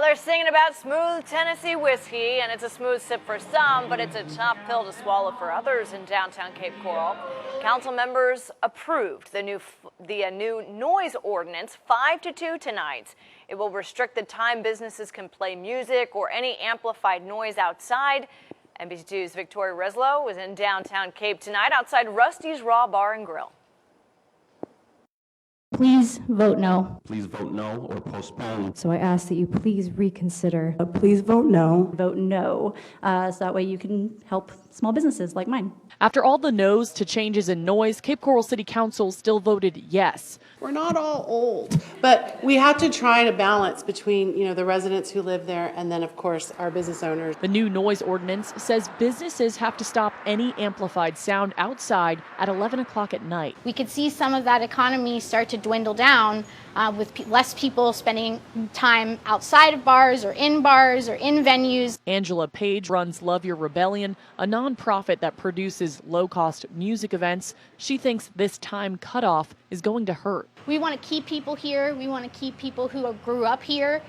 they're singing about smooth Tennessee whiskey, and it's a smooth sip for some, but it's a tough pill to swallow for others in downtown Cape Coral. Council members approved the new noise ordinance 5-2 tonight. It will restrict the time businesses can play music or any amplified noise outside. NBC2's Victoria Reslow was in downtown Cape tonight outside Rusty's Raw Bar and Grill. Please vote no. Please vote no or postpone. So I ask that you please reconsider. Please vote no. Vote no, so that way you can help small businesses like mine. After all the no's to changes in noise, Cape Coral City Council still voted yes. We're not all old, but we have to try to balance between, the residents who live there and then, of course, our business owners. The new noise ordinance says businesses have to stop any amplified sound outside at 11 o'clock at night. We could see some of that economy start to dwindle down with less people spending time outside of bars or in venues. Angela Page runs Love Your Rebellion, a nonprofit that produces low-cost music events. She thinks this time cutoff is going to hurt. We want to keep people here. We want to keep people who grew up here.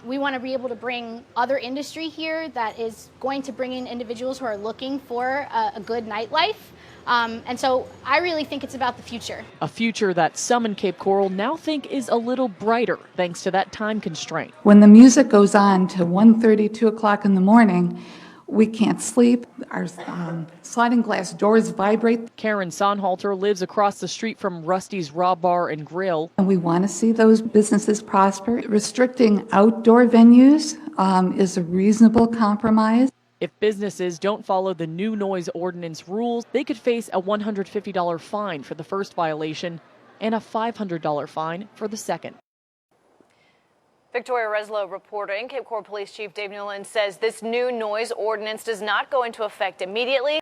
We want to be able to bring other industry here that is going to bring in individuals who are looking for a good nightlife. And so I really think it's about the future. A future that some in Cape Coral now think is a little brighter thanks to that time constraint. When the music goes on to 1:30, 2 o'clock in the morning, we can't sleep. Our sliding glass doors vibrate. Karen Sonhalter lives across the street from Rusty's Raw Bar and Grill. And we want to see those businesses prosper. Restricting outdoor venues is a reasonable compromise. If businesses don't follow the new noise ordinance rules, they could face a $150 fine for the first violation and a $500 fine for the second. Victoria Reslow reporting. Cape Coral Police Chief Dave Newland says this new noise ordinance does not go into effect immediately.